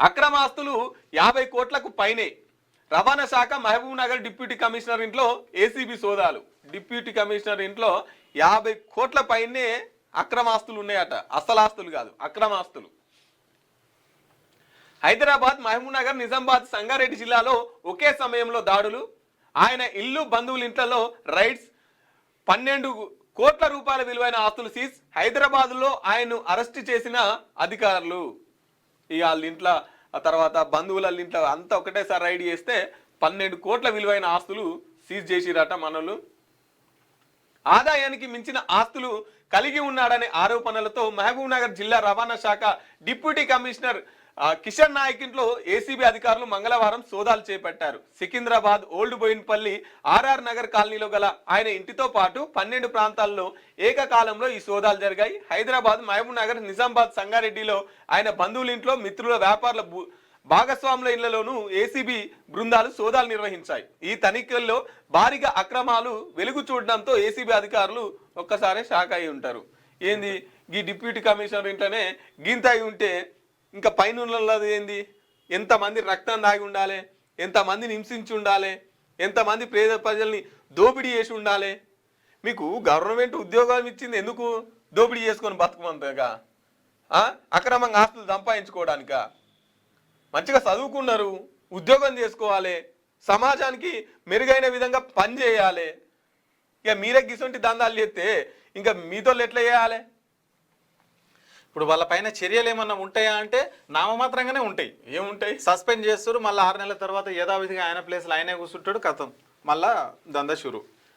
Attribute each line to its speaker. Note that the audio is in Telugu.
Speaker 1: అక్రమ ఆస్తులు 50 కోట్లకు పైనే. రవాణా శాఖ మహబూబ్ నగర్ డిప్యూటీ కమిషనర్ ఇంట్లో ఏసీబీ సోదాలు. డిప్యూటీ కమిషనర్ ఇంట్లో 50 కోట్ల పైనే అక్రమాస్తులు ఉన్నాయట. అసలాస్తులు కాదు, అక్రమాస్తులు. హైదరాబాద్, మహబూబ్ నగర్, నిజామాబాద్, సంగారెడ్డి జిల్లాలో ఒకే సమయంలో దాడులు. ఆయన ఇల్లు, బంధువుల ఇంట్లో రైడ్స్. 12 కోట్ల రూపాయల విలువైన ఆస్తులు సీజ్. హైదరాబాద్లో ఆయన్ను అరెస్ట్ చేసిన అధికారులు. ఇక వాళ్ళ ఇంట్లో, ఆ తర్వాత బంధువుల ఇంట్లో అంతా ఒకటేసారి రైడ్ చేస్తే 12 కోట్ల విలువైన ఆస్తులు సీజ్ చేసిరట మనలు. ఆదాయానికి మించిన ఆస్తులు కలిగి ఉన్నాడనే ఆరోపణలతో మహబూబ్ నగర్ జిల్లా రవాణా శాఖ డిప్యూటీ కమిషనర్ కిషన్ నాయక్ ఇంట్లో ఏసీబీ అధికారులు మంగళవారం సోదాలు చేపట్టారు. సికింద్రాబాద్, ఓల్డ్ బోయిన్పల్లి, ఆర్ఆర్ నగర్ కాలనీలో గల ఆయన ఇంటితో పాటు 12 ప్రాంతాల్లో ఏకకాలంలో ఈ సోదాలు జరిగాయి. హైదరాబాద్, మహబూబ్ నగర్, నిజామాబాద్, సంగారెడ్డిలో ఆయన బంధువుల ఇంట్లో, మిత్రుల, వ్యాపారుల భాగస్వాముల ఇళ్లలోనూ ఏసీబీ బృందాలు సోదాలు నిర్వహించాయి. ఈ తనిఖీల్లో భారీగా అక్రమాలు వెలుగు చూడడంతో ఏసీబీ అధికారులు ఒక్కసారి షాక్ అయి ఉంటారు. ఏంది ఈ డిప్యూటీ కమిషనర్ ఇంట్లోనే గింత అయి ఉంటే ఇంకా పైన ఏంది? ఎంతమంది రక్తం దాగి ఉండాలి, ఎంతమందిని హింసించి ఉండాలి, ఎంతమంది పేద ప్రజల్ని దోపిడీ చేసి ఉండాలి. మీకు గవర్నమెంట్ ఉద్యోగాలు ఇచ్చింది ఎందుకు? దోపిడీ చేసుకొని బతుకమంతగా, అక్రమంగా ఆస్తులు సంపాదించుకోవడానిక? మంచిగా చదువుకున్నారు, ఉద్యోగం చేసుకోవాలి, సమాజానికి మెరుగైన విధంగా పని చేయాలి. ఇక మీరే గిసొంటి దందాలు చేస్తే ఇంకా మీతో ఎట్లా చేయాలి?
Speaker 2: ఇప్పుడు వాళ్ళ పైన చర్యలు ఏమన్నా ఉంటాయా అంటే నామమాత్రంగానే ఉంటాయి.
Speaker 1: ఏముంటాయి?
Speaker 2: సస్పెండ్ చేస్తారు, మళ్ళీ 6 నెలల తర్వాత యథావిధిగా ఆయన ప్లేస్లో ఆయనే కూర్చుంటాడు, కథం మళ్ళా దందా షురు.